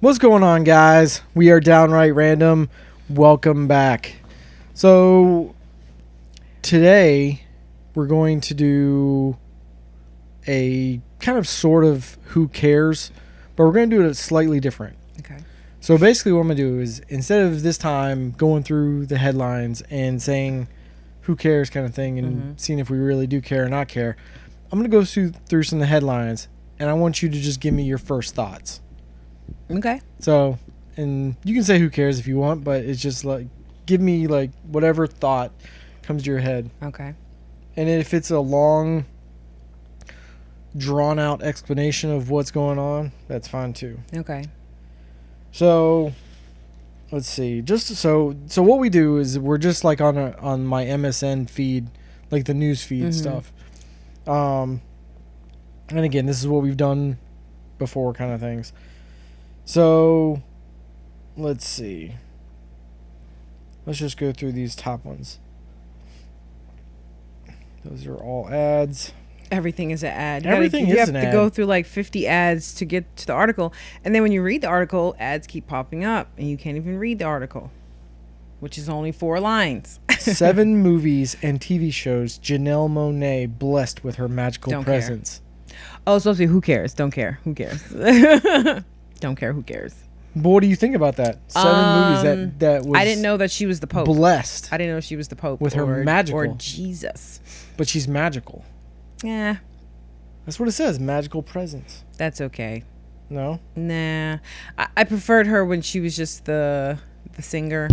What's going on, guys? We are Downright Random. Welcome back. So today we're going to do a kind of sort of who cares, but we're going to do it slightly different. Okay. So basically what I'm going to do is, instead of this time going through the headlines and saying who cares kind of thing and seeing if we really do care or not care, I'm going to go through some of the headlines, and I want you to just give me your first thoughts. Okay. So, and you can say who cares if you want, but it's just like, give me like whatever thought comes to your head. Okay. And if it's a long, drawn out explanation of what's going on, that's fine too. Okay. So, let's see. Just so what we do is we're just like on my MSN feed, like the news feed stuff. And again, this is what we've done before, kind of things. So, let's see. Let's just go through these top ones. Those are all ads. Everything is an ad. You have to go through like 50 ads to get to the article. And then when you read the article, ads keep popping up and you can't even read the article, which is only 4 lines. 7 movies and TV shows Janelle Monáe blessed with her magical presence. Oh, it's supposed to be who cares? Don't care. Who cares? Don't care. Who cares? But what do you think about that? 7 movies that was... I didn't know that she was the Pope. Blessed. I didn't know she was the Pope. With her magical. Or Jesus. But she's magical. Yeah. That's what it says. Magical presence. That's okay. No? Nah. I preferred her when she was just the singer.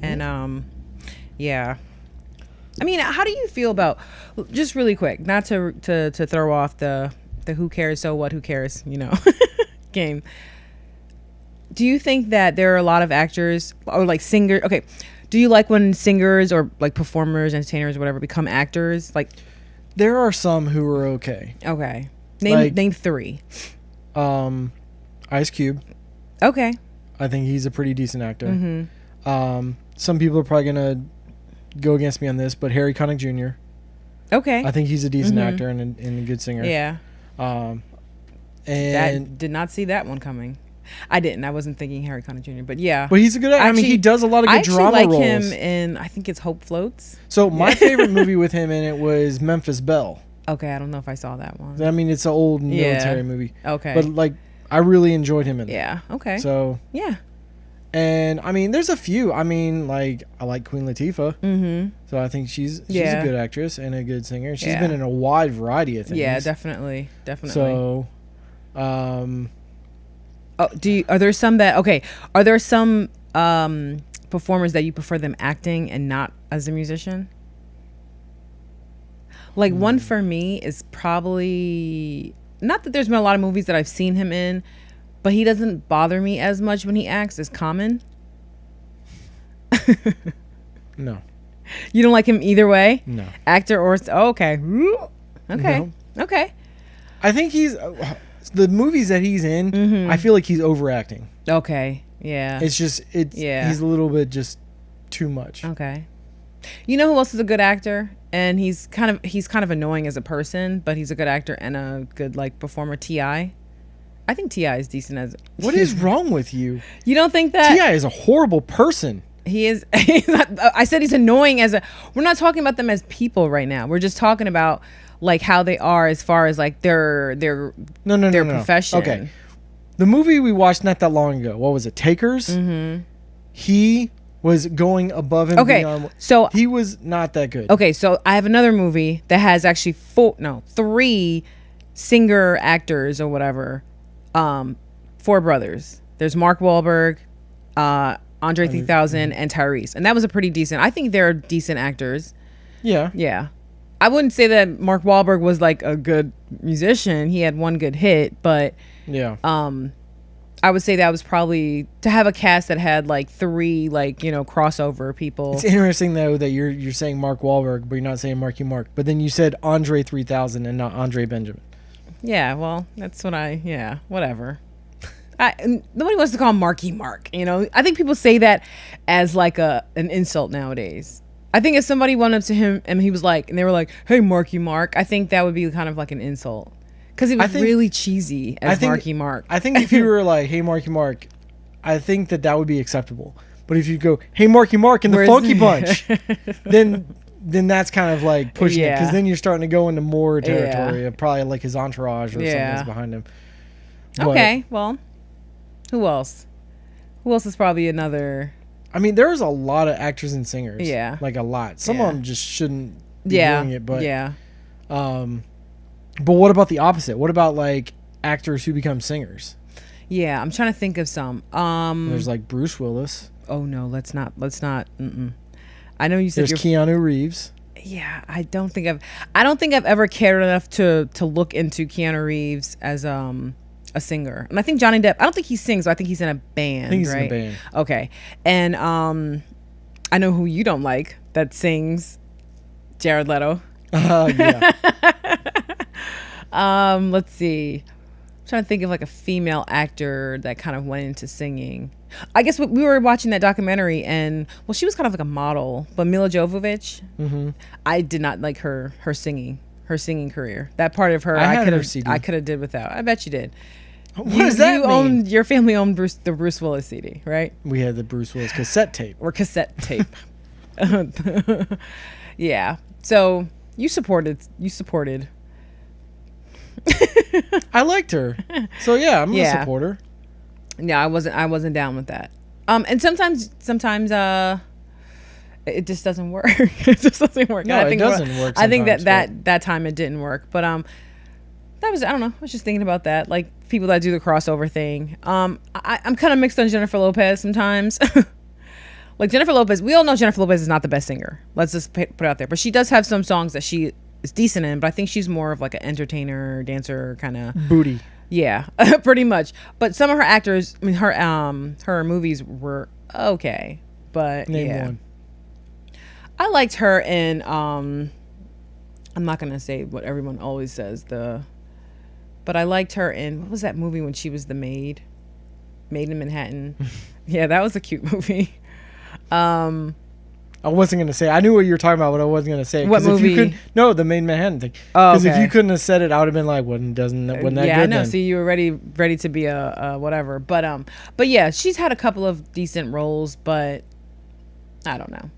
And, yeah. I mean, how do you feel about... Just really quick, not to throw off the who cares, so what, who cares, game. Do you think that there are a lot of actors or like singers? Okay. Do you like when singers or like performers, entertainers, or whatever become actors? Like, there are some who are okay. Okay. Name 3. Ice Cube. Okay. I think he's a pretty decent actor. Some people are probably gonna go against me on this, but Harry Connick Jr. Okay. I think he's a decent actor and a good singer. Yeah. And that did not see that one coming. I didn't. I wasn't thinking Harry Connick Jr. But yeah. But he's a good actor. I mean, he does a lot of good drama roles. I like him in, I think it's Hope Floats. So my favorite movie with him in it was Memphis Belle. Okay, I don't know if I saw that one. I mean, it's an old military movie. Okay. But like, I really enjoyed him in it. Yeah. Okay. So. Yeah. And I mean, there's a few. I mean, like, I like Queen Latifah. So I think she's a good actress and a good singer. She's been in a wide variety of things. Yeah, definitely. So, are there some performers that you prefer them acting and not as a musician? Like, one for me is probably, not that there's been a lot of movies that I've seen him in, but he doesn't bother me as much when he acts as Common. No. You don't like him either way? No. Actor or... Oh, okay. Okay. No. Okay. I think he's... the movies that he's in, I feel like he's overacting. Okay. Yeah. It's just... He's a little bit just too much. Okay. You know who else is a good actor? And he's kind of annoying as a person, but he's a good actor and a good, like, performer. T.I. I think T.I. is decent as... What is wrong with you? You don't think that... T.I. is a horrible person. He is... I said he's annoying as a... We're not talking about them as people right now. We're just talking about, like, how they are as far as, like, their profession. Okay. The movie we watched not that long ago, what was it, Takers? He was going above and beyond. So he was not that good. Okay, so I have another movie that has actually 3 singer actors or whatever. 4 brothers. There's Mark Wahlberg, Andre 3000, and Tyrese, and that was a pretty decent. I think they're decent actors. Yeah. Yeah. I wouldn't say that Mark Wahlberg was like a good musician. He had one good hit, but yeah. I would say that was probably to have a cast that had like 3 like crossover people. It's interesting though that you're saying Mark Wahlberg, but you're not saying Marky Mark. But then you said Andre 3000 and not Andre Benjamin. Yeah, well, that's what whatever. Nobody wants to call him Marky Mark, I think people say that as like an insult nowadays. I think if somebody went up to him and he was like, and they were like, "Hey, Marky Mark," I think that would be kind of like an insult. Because it was really cheesy as Marky Mark. I think if you were like, "Hey, Marky Mark," I think that would be acceptable. But if you go, hey Marky Mark and the Where's Funky the- Bunch, then that's kind of like pushing it, because Yeah. then you're starting to go into more territory Yeah. of probably like his entourage or something Yeah. that's behind him. But, Okay, well, who else? Who else is probably another? I mean, there's a lot of actors and singers. Yeah. Like a lot. Some Yeah. of them just shouldn't be Yeah, doing it. But yeah. but what about the opposite? What about like actors who become singers? Yeah, I'm trying to think of some. There's like Bruce Willis. Oh no, let's not. Mm-mm. I know you said There's Keanu Reeves. Yeah, I don't think I've ever cared enough to look into Keanu Reeves as a singer. And I think Johnny Depp, I don't think he sings, but I think he's in a band. I think he's right? in a band. Okay. And I know who you don't like that sings, Jared Leto. Yeah. Let's see. I'm trying to think of like a female actor that kind of went into singing. I guess we were watching that documentary, and well, she was kind of like a model, but Mila Jovovich, I did not like her singing career. That part of her, I had could her have CD. I could have did without. I bet you did. What does that mean? Your family owned the Bruce Willis CD, right? We had the Bruce Willis cassette tape. Or cassette tape. Yeah. So you supported. I liked her. So yeah, I'm Yeah. gonna support her. Yeah, I wasn't down with that. And sometimes it just doesn't work. It just doesn't work. No, And it think doesn't work I think sometimes, that time it didn't work. But that was, I don't know. I was just thinking about that, like people that do the crossover thing. I'm kind of mixed on Jennifer Lopez sometimes. Like Jennifer Lopez, we all know Jennifer Lopez is not the best singer. Let's just put it out there. But she does have some songs that she is decent in. But I think she's more of like an entertainer, dancer kind of. Booty. Yeah, pretty much. But some of her actors, I mean, her movies were okay. But Name yeah. one. I liked her in I'm not gonna say what everyone always says, but I liked her in, what was that movie when she was the maid in Manhattan? Yeah, that was a cute movie. I wasn't gonna say. I knew what you were talking about, but I wasn't gonna say it. What 'Cause if you movie? no, the main Manhattan thing. Oh, Because if okay. you couldn't have said it, I would have been like, "Wasn't that Yeah, good?" I know. Then? See, you were ready to be a whatever. But yeah, she's had a couple of decent roles, but I don't know.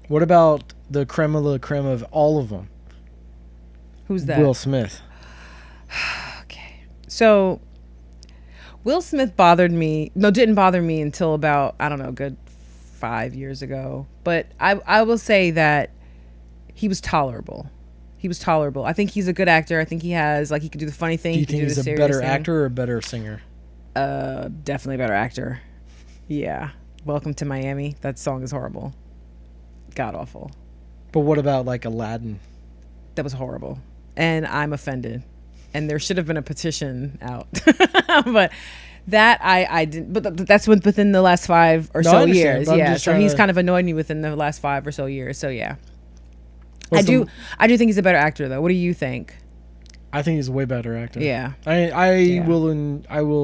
What about the creme of la creme of all of them? Who's that? Will Smith. Okay. So Will Smith didn't bother me until about, I don't know, good 5 years ago. But I will say that he was tolerable. I think he's a good actor. I think he has, like, he can do the funny thing. Do you he can think do he's the a serious better thing. actor or a better singer? Definitely a better actor. Yeah. Welcome to Miami. That song is horrible. God awful. But what about like Aladdin? That was horrible. And I'm offended. And there should have been a petition out. But that I didn't. But that's within the last 5 or No, I so understand, years. but I'm Yeah. just So trying he's to- kind of annoyed me within the last 5 or so years. So yeah. What's I do think he's a better actor though. What do you think? I think he's a way better actor. Yeah. I will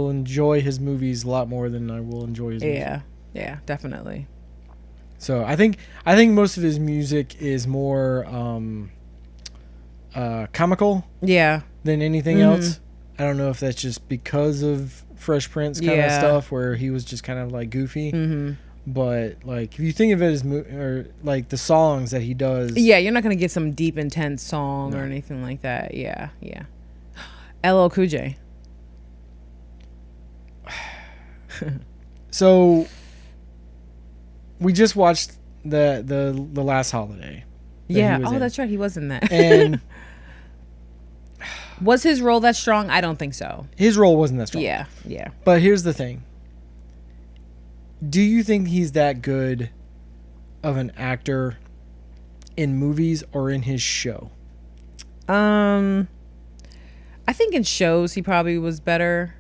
enjoy his movies a lot more than I will enjoy his music. Yeah. Yeah. Definitely. So I think most of his music is more comical Yeah. than anything else. I don't know if that's just because of Fresh Prince kind of Yeah. stuff where he was just kind of like goofy. But like if you think of it as or like the songs that he does. Yeah. You're not gonna get some deep, intense song or anything like that. Yeah. Yeah. LL Cool J. So we just watched the Last Holiday. that he Yeah. was Oh, in. that's right. He was in that. And Was his role that strong? I don't think so. his role wasn't that strong. Yeah. Yeah. But here's the thing. Do you think he's that good of an actor in movies or in his show? I think in shows he probably was better,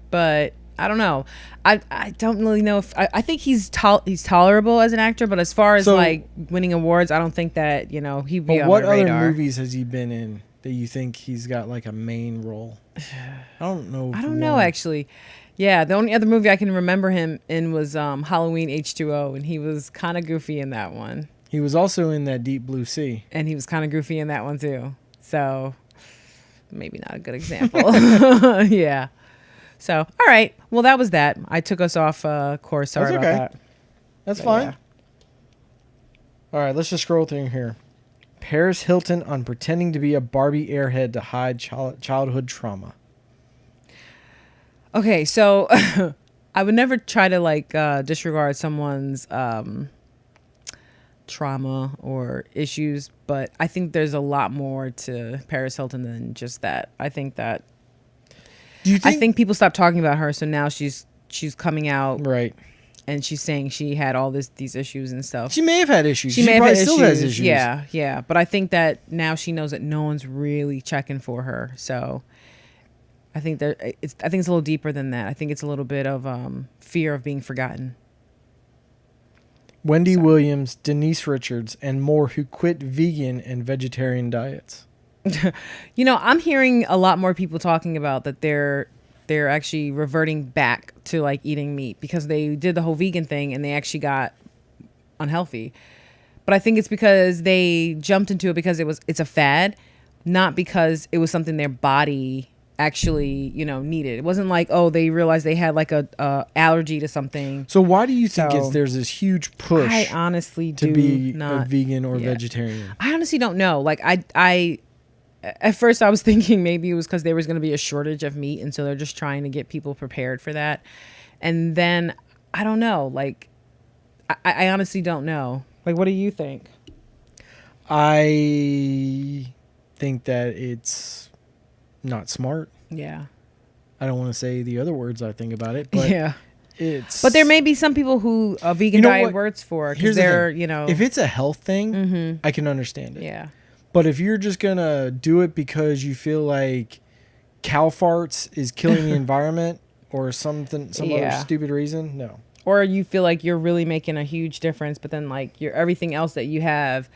but I don't know. I don't really know if I think he's tolerable as an actor, but as far as So- like winning awards, I don't think that he'd be But on what my other radar. movies has he been in that you think he's got like a main role? I don't know. I don't know actually. Yeah, the only other movie I can remember him in was Halloween H2O, and he was kind of goofy in that one. He was also in that Deep Blue Sea. And he was kind of goofy in that one too. So maybe not a good example. Yeah. So, all right. Well, that was that. I took us off course. Sorry That's about okay. that. That's But fine. yeah. All right, let's just scroll through here. Paris Hilton on pretending to be a Barbie airhead to hide childhood trauma. Okay, so I would never try to like disregard someone's trauma or issues, but I think there's a lot more to Paris Hilton than just that. I think that Do you I think? think people stopped talking about her, so now she's coming out Right. and she's saying she had all these issues and stuff. She may have had issues. She may have probably had still issues. has issues. Yeah. But I think that now she knows that no one's really checking for her. So I think it's a little deeper than that. I think it's a little bit of fear of being forgotten. Wendy Williams, Denise Richards, and more who quit vegan and vegetarian diets. You know, I'm hearing a lot more people talking about that they're actually reverting back to like eating meat because they did the whole vegan thing and they actually got unhealthy. But I think it's because they jumped into it because it's a fad, not because it was something their body actually, needed. It wasn't like, oh, they realized they had like a allergy to something. So why do you think So, there's this huge push I honestly to do be not a vegan or yeah. vegetarian? I honestly don't know. Like I at first I was thinking maybe it was because there was going to be a shortage of meat, and so they're just trying to get people prepared for that. And then I don't know. Like I honestly don't know. Like, what do you think? I think that it's not smart. Yeah. I don't want to say the other words I think about it, but Yeah. it's. But there may be some people who a vegan You know diet what? works for Here's because the they're, thing. If it's a health thing, I can understand it. yeah. But if you're just gonna do it because you feel like cow farts is killing the environment or some other Yeah. stupid reason, no. Or you feel like you're really making a huge difference, but then like everything else that you have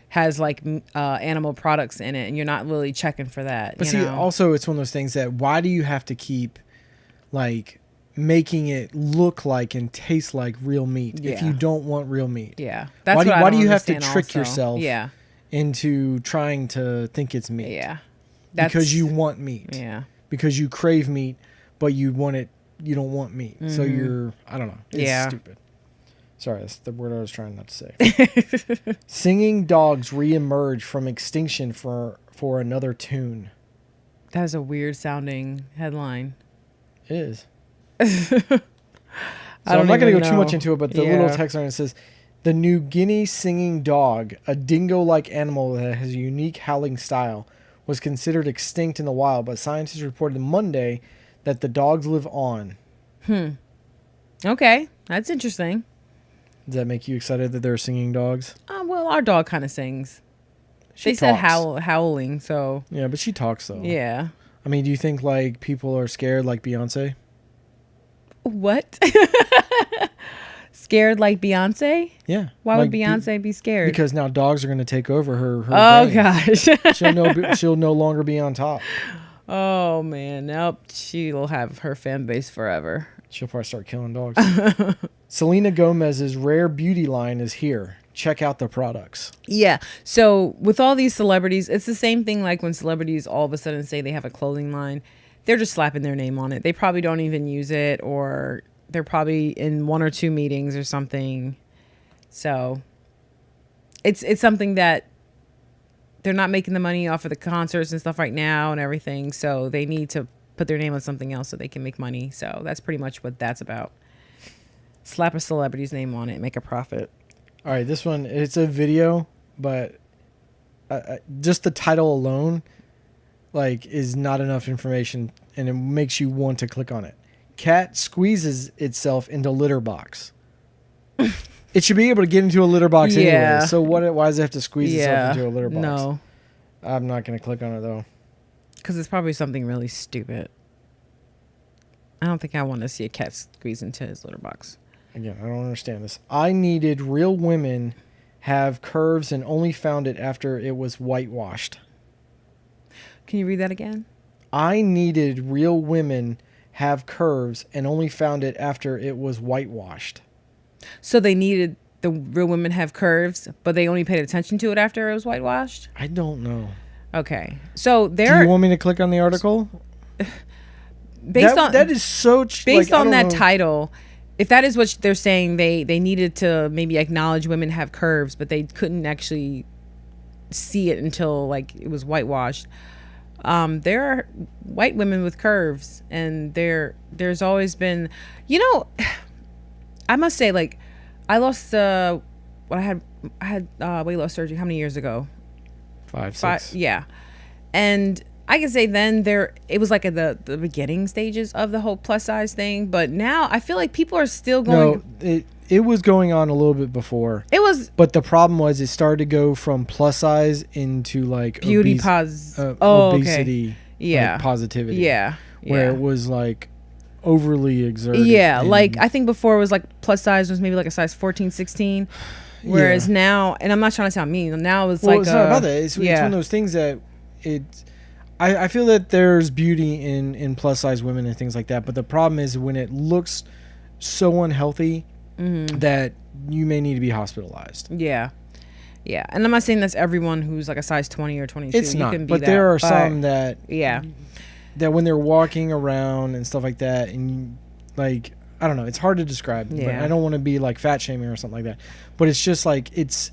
has like animal products in it, and you're not really checking for that. But you see, know? also it's one of those things that why do you have to keep like making it look like and taste like real meat if Yeah. you don't want real meat? Yeah, that's Why do, what I why don't do you have to understand trick also. yourself Yeah, into trying to think it's meat? yeah, Because you want meat. Yeah, Because you crave meat, but you don't want meat. So you're, I don't know. It's Yeah. stupid. Sorry, that's the word I was trying not to say. Singing dogs reemerge from extinction for another tune. that is a weird sounding headline. It is. I So I'm don't not going to even go too much know. into it, but the Yeah. little text on it says, the New Guinea singing dog, a dingo-like animal that has a unique howling style, was considered extinct in the wild, but scientists reported Monday that the dogs live on. Okay, that's interesting. Does that make you excited that they're singing dogs? Well, our dog kind of sings. She They said talks. howling, so Yeah, but she talks though. yeah. I mean, do you think like people are scared like Beyonce? What? Scared like Beyonce? Yeah. Why Like, would Beyonce be scared? Because now dogs are going to take over her. Oh brain. gosh. She'll no longer be on top. Oh man, nope. She'll have her fan base forever. She'll probably start killing dogs. Selena Gomez's rare beauty line is here. Check out the products. Yeah. So with all these celebrities, it's the same thing like when celebrities all of a sudden say they have a clothing line. They're just slapping their name on it. They probably don't even use it, or they're probably in one or two meetings or something. So it's something that they're not making the money off of the concerts and stuff right now and everything. So they need to put their name on something else so they can make money. So that's pretty much what that's about. Slap a celebrity's name on it, make a profit. All right, this one, it's a video, but just the title alone like is not enough information, and it makes you want to click on it. Cat squeezes itself into litter box. It should be able to get into a litter box Yeah. anyway. So why does it have to squeeze itself into a litter box? No, I'm not going to click on it though. because it's probably something really stupid. I don't think I want to see a cat squeeze into his litter box. Again, I don't understand this. I needed real women have curves and only found it after it was whitewashed. Can you read that again? I needed real women have curves and only found it after it was whitewashed. So they needed the real women have curves, but they only paid attention to it after it was whitewashed? I don't know. Okay. So Do there you want me to click on the article? that is so based like, on that know. title. If that is what they're saying, they needed to maybe acknowledge women have curves, but they couldn't actually see it until like it was whitewashed. There are white women with curves, and there's always been, I must say, like, I lost I had weight loss surgery how many years ago? 5, 6. Yeah. And I can say then it was like at the beginning stages of the whole plus size thing, but now I feel like people are still going. No, it was going on a little bit before. It was, but the problem was it started to go from plus size into like beauty obesity, okay. Yeah, like positivity, yeah, where it was like overly exerted. Yeah, like I think before it was like plus size was maybe like a size 14, 16. Whereas now, and I'm not trying to sound mean, now it's like it's not about that. It's one of those things that I feel that there's beauty in plus size women and things like that, but the problem is when it looks so unhealthy that you may need to be hospitalized. Yeah. Yeah. And I'm not saying that's everyone who's like a size 20 or 22. It's not, but there are some that that when they're walking around and stuff like that, and like, I don't know, it's hard to describe. But I don't want to be like fat shaming or something like that, but it's just like it's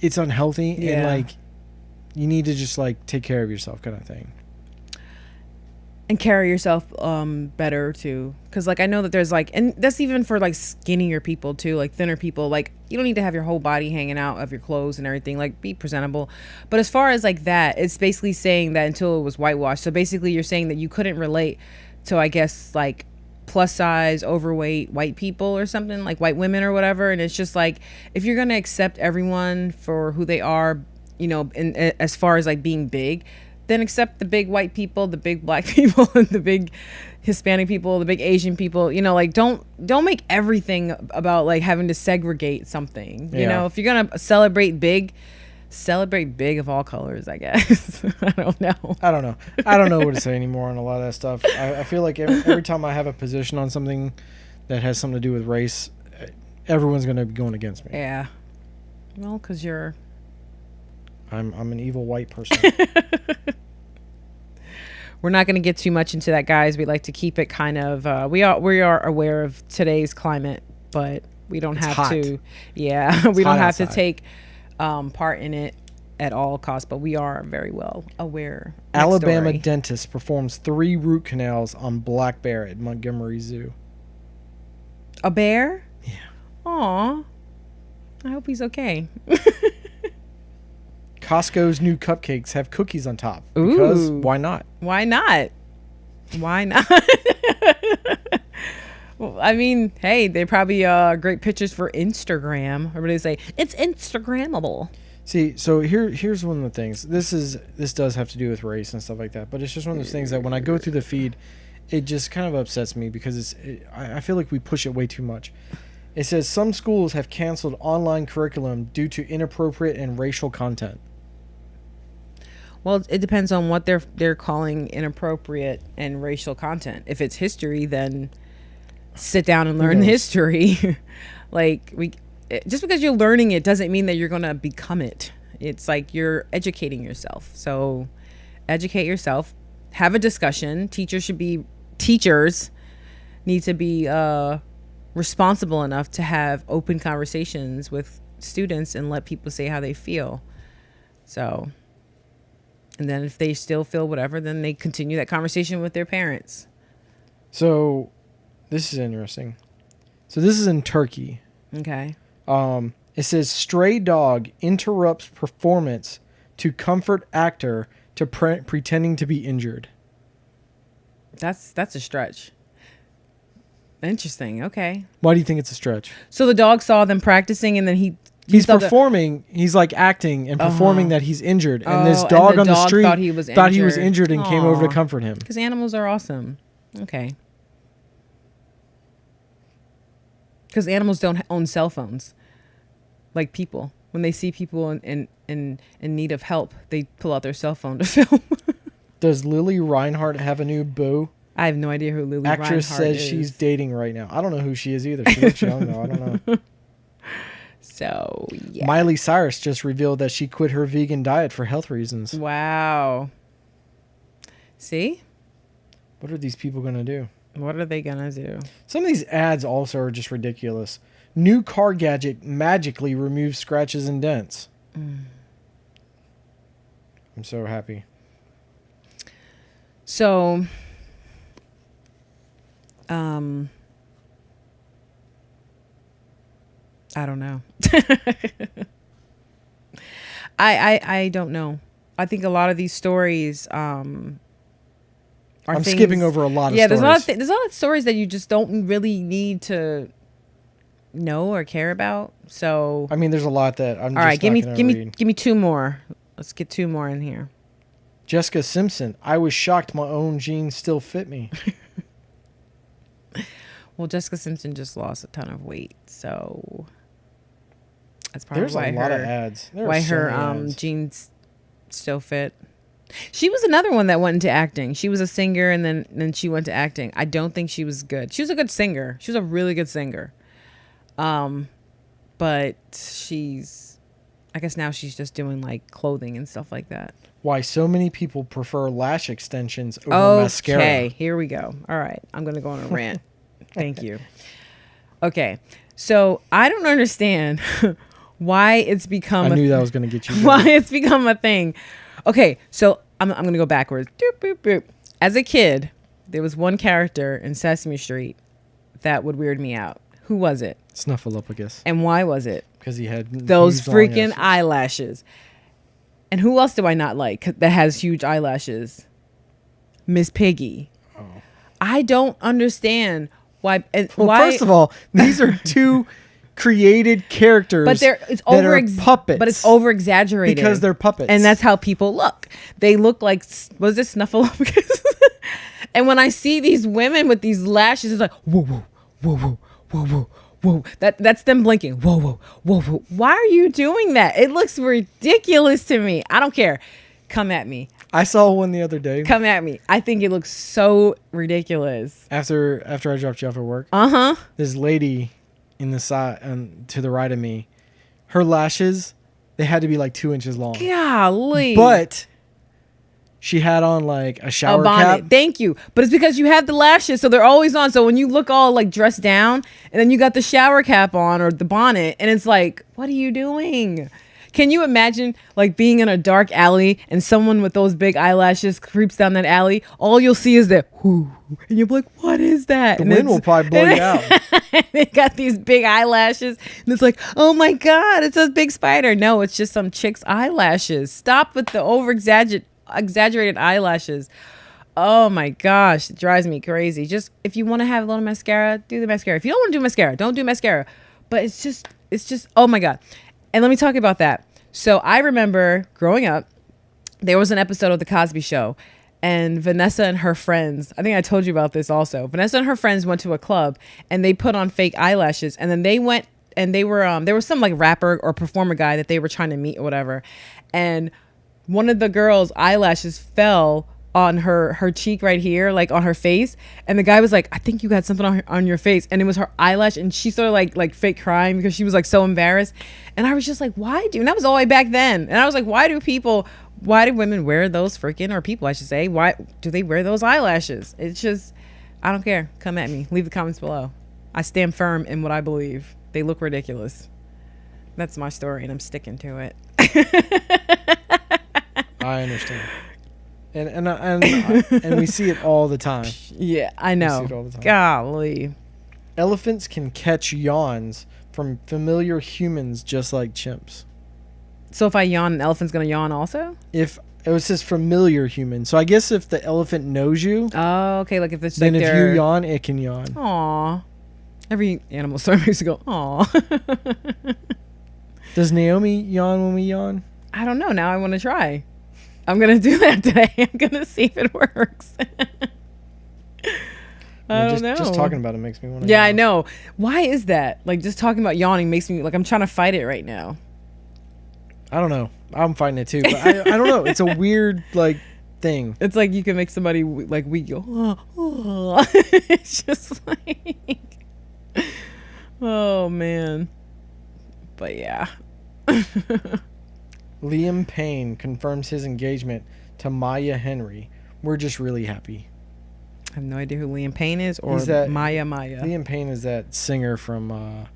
unhealthy and like you need to just like take care of yourself, kind of thing, and carry yourself better too, because like I know that there's like, and that's even for like skinnier people too, like thinner people, like you don't need to have your whole body hanging out of your clothes and everything, like be presentable. But as far as like that, it's basically saying that until it was whitewashed, so basically you're saying that you couldn't relate to, I guess, like plus size overweight white people or something, like white women or whatever. And it's just like, if you're gonna accept everyone for who they are, as far as like being big, then accept the big white people, the big black people, and the big Hispanic people, the big Asian people. Like don't make everything about like having to segregate something. If you're gonna celebrate big of all colors, I guess. I don't know. I don't know what to say anymore on a lot of that stuff. I feel like every time I have a position on something that has something to do with race, everyone's going to be going against me. Yeah. Well, because I'm an evil white person. We're not going to get too much into that, guys. We like to keep it kind of, we are aware of today's climate, but we don't have to. Yeah. We don't have to take part in it at all costs, but we are very well aware. Alabama dentist performs 3 root canals on black bear at Montgomery Zoo. A bear? Yeah. Aw. I hope he's okay. Costco's new cupcakes have cookies on top. Because why not? Why not? Why not? Well, I mean, hey, they probably great pictures for Instagram. Everybody say it's Instagrammable. See, so here's one of the things. This does have to do with race and stuff like that, but it's just one of those things that when I go through the feed, it just kind of upsets me because I feel like we push it way too much. It says some schools have canceled online curriculum due to inappropriate and racial content. Well, it depends on what they're calling inappropriate and racial content. If it's history, then sit down and learn history. Like just because you're learning it doesn't mean that you're going to become it. It's like you're educating yourself. So educate yourself, have a discussion. Teachers need to be responsible enough to have open conversations with students and let people say how they feel. So, and then if they still feel whatever, then they continue that conversation with their parents. So this is interesting. So this is in Turkey. Okay. It says stray dog interrupts performance to comfort actor to pretending to be injured. That's a stretch. Interesting. Okay. Why do you think it's a stretch? So the dog saw them practicing, and then he's performing. He's like acting and performing that he's injured, and this dog on the street thought he was injured and came over to comfort him. Because animals are awesome. Okay. Because animals don't own cell phones, like people. When they see people in need of help, they pull out their cell phone to film. Does Lily Reinhart have a new boo? I have no idea who Lily Reinhart is. Actress says she's dating right now. I don't know who she is either. She looks young though. I don't know. So, yeah. Miley Cyrus just revealed that she quit her vegan diet for health reasons. Wow. See? What are these people going to do? What are they going to do? Some of these ads also are just ridiculous. New car gadget magically removes scratches and dents. I'm so happy. So, I don't know. I don't know. I think a lot of these stories I'm skipping over a lot of stories. There's a lot of stories that you just don't really need to know or care about. So I mean, there's a lot that I'm all right, give read. me two more. Let's get two more in here. Jessica Simpson, I was shocked my own jeans still fit me. Well, Jessica Simpson just lost a ton of weight, so that's probably There's why a lot of ads. Why her ads. jeans still fit. She was another one that went into acting. She was a singer, and then she went to acting. I don't think she was good. She was a good singer. She was a really good singer. But I guess now she's just doing like clothing and stuff like that. Why so many people prefer lash extensions over mascara. Okay, here we go. All right, I'm going to go on a rant. Thank you. Okay, so I don't understand why it's become I knew that was going to get you going. Why it's become a thing. Okay, so I'm going to go backwards. Doop, boop, boop. As a kid, there was one character in Sesame Street that would weird me out. Who was it? Snuffleupagus. And why was it? Because he had those huge freaking long eyelashes. And who else do I not like that has huge eyelashes? Miss Piggy. Oh. I don't understand why. First of all, these are two created characters, but it's puppets. But it's over exaggerated because they're puppets, and that's how people look. They look like was it Snuffleupagus? And when I see these women with these lashes, it's like whoa, whoa, whoa, whoa, whoa, whoa. Whoa, that's them blinking. Whoa, whoa, whoa, whoa. Why are you doing that? It looks ridiculous to me. I don't care. Come at me. I saw one the other day. Come at me. I think it looks so ridiculous. After I dropped you off at work. This lady in the side to the right of me, her lashes, they had to be like 2 inches long. Golly. But she had on like a shower bonnet. cap. Thank you. But it's because you have the lashes, so they're always on. So when you look all like dressed down, and then you got the shower cap on or the bonnet, and it's like, what are you doing? Can you imagine like being in a dark alley and someone with those big eyelashes creeps down that alley? All you'll see is that whoo, and you're like, what is that? The wind will probably blow you out. They got these big eyelashes, and it's like, oh my God, it's a big spider. No, it's just some chick's eyelashes. Stop with the exaggerated eyelashes. Oh my gosh, it drives me crazy. Just if you want to have a little mascara, do the mascara. If you don't want to do mascara, don't do mascara. But it's just oh my God. And let me talk about that. So I remember growing up, there was an episode of The Cosby Show, and Vanessa and her friends, I think I told you about this also. Vanessa and her friends went to a club and they put on fake eyelashes, and then they went and they were there was some like rapper or performer guy that they were trying to meet or whatever. And one of the girls' eyelashes fell on her cheek right here, like on her face. And the guy was like, I think you got something on your face. And it was her eyelash. And she started like fake crying because she was like so embarrassed. And I was just like, why do, and that was all the way back then. And I was like, why do women wear those freaking, or people I should say, why do they wear those eyelashes? It's just, I don't care. Come at me. Leave the comments below. I stand firm in what I believe. They look ridiculous. That's my story and I'm sticking to it. I understand. And we see it all the time. Yeah, I know. We see it all the time. Golly. Elephants can catch yawns from familiar humans just like chimps. So if I yawn, an elephant's going to yawn also? If it was just familiar humans. So I guess if the elephant knows you. Oh, okay. Like if it's then like if you yawn, it can yawn. Aw. Every animal story makes you go, aw. Does Naomi yawn when we yawn? I don't know. Now I want to try. I'm going to do that today. I'm going to see if it works. I don't know. Just talking about it makes me want to Yeah, yawn. I know. Why is that? Like, just talking about yawning makes me, like, I'm trying to fight it right now. I don't know. I'm fighting it too. But I don't know. It's a weird, like, thing. It's like you can make somebody, like, weak go, oh. It's just like, oh, man. But, yeah. Liam Payne confirms his engagement to Maya Henry. We're just really happy. have no idea who Liam Payne is or Maya. Liam Payne is that singer from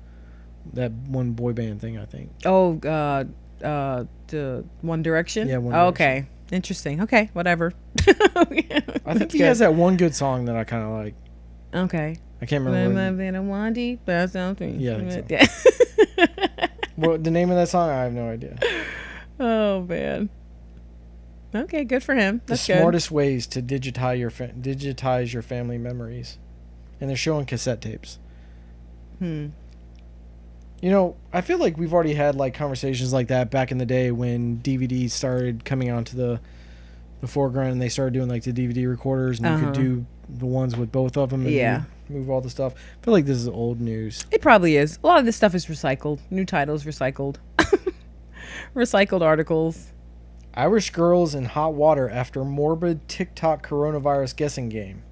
that one boy band thing, I think. Oh, the One Direction? Yeah, One oh, Direction. okay. Interesting. Okay, whatever. I think he has that one good song that I kind of like. Okay. I can't remember. Yeah, I think so. Well, the name of that song, I have no idea. Oh, man. Okay, good for him. That's the smartest ways to digitize your family memories. And they're showing cassette tapes. You know, I feel like we've already had like conversations like that back in the day when DVDs started coming onto the foreground and they started doing like the DVD recorders and you could do the ones with both of them and move all the stuff. I feel like this is old news. It probably is. A lot of this stuff is recycled. New titles recycled. Recycled articles. Irish girls in hot water after morbid TikTok coronavirus guessing game.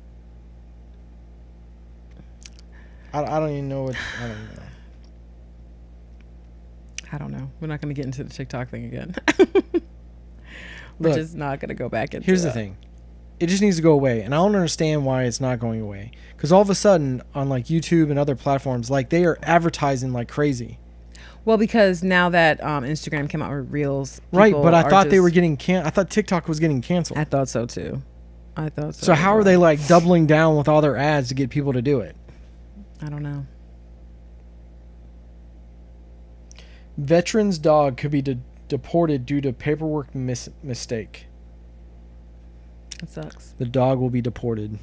I don't even know what... I don't know. I don't know. We're not going to get into the TikTok thing again. We're Look, just not going to go back into Here's the thing. It just needs to go away. And I don't understand why it's not going away. Because all of a sudden, on like YouTube and other platforms, like they are advertising like crazy. Well, because now that Instagram came out with Reels. Right, but I thought they were getting I thought TikTok was getting canceled. I thought so too. I thought so. So how are they like doubling down with all their ads to get people to do it? I don't know. Veteran's dog could be deported due to paperwork mistake. That sucks. The dog will be deported.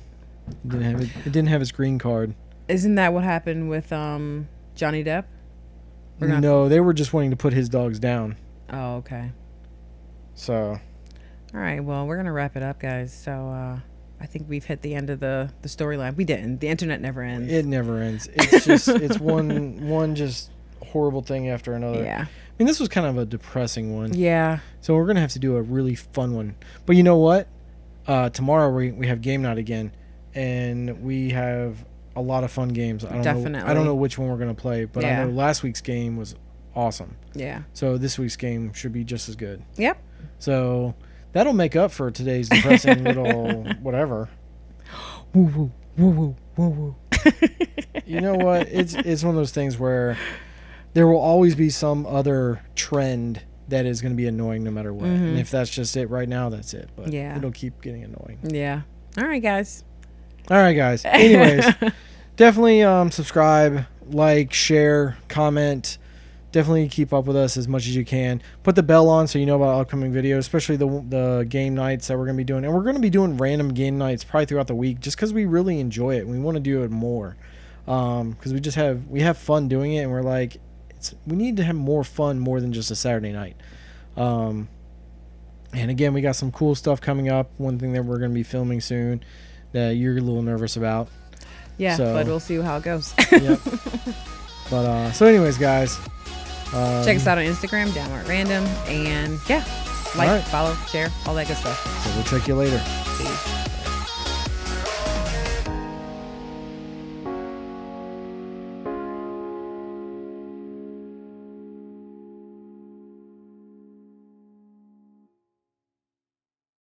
It didn't have his green card. Isn't that what happened with Johnny Depp? No, they were just wanting to put his dogs down. Oh, okay. So. All right. Well, we're gonna wrap it up, guys. So I think we've hit the end of the storyline. We didn't. The internet never ends. It never ends. It's just it's one just horrible thing after another. Yeah. I mean, this was kind of a depressing one. Yeah. So we're gonna have to do a really fun one. But you know what? Tomorrow we have game night again, and we have a lot of fun games. I don't know which one we're gonna play, but I know last week's game was awesome. Yeah. So this week's game should be just as good. Yep. So that'll make up for today's depressing little whatever. Woo woo woo woo woo woo. You know what? It's one of those things where there will always be some other trend that is going to be annoying no matter what. And if that's just it right now, that's it. But it'll keep getting annoying. Yeah. All right, guys. Anyways, definitely subscribe, like, share, comment. Definitely keep up with us as much as you can. Put the bell on so you know about upcoming videos, especially the game nights that we're going to be doing. And we're going to be doing random game nights probably throughout the week just because we really enjoy it. We want to do it more because we have fun doing it, and we're like, we need to have more fun more than just a Saturday night. And again, we got some cool stuff coming up. One thing that we're going to be filming soon that you're a little nervous about. Yeah, but we'll see how it goes. Yep. But so anyways, guys, check us out on Instagram, Downward Random, and follow, share, all that good stuff. So we'll check you later. Peace.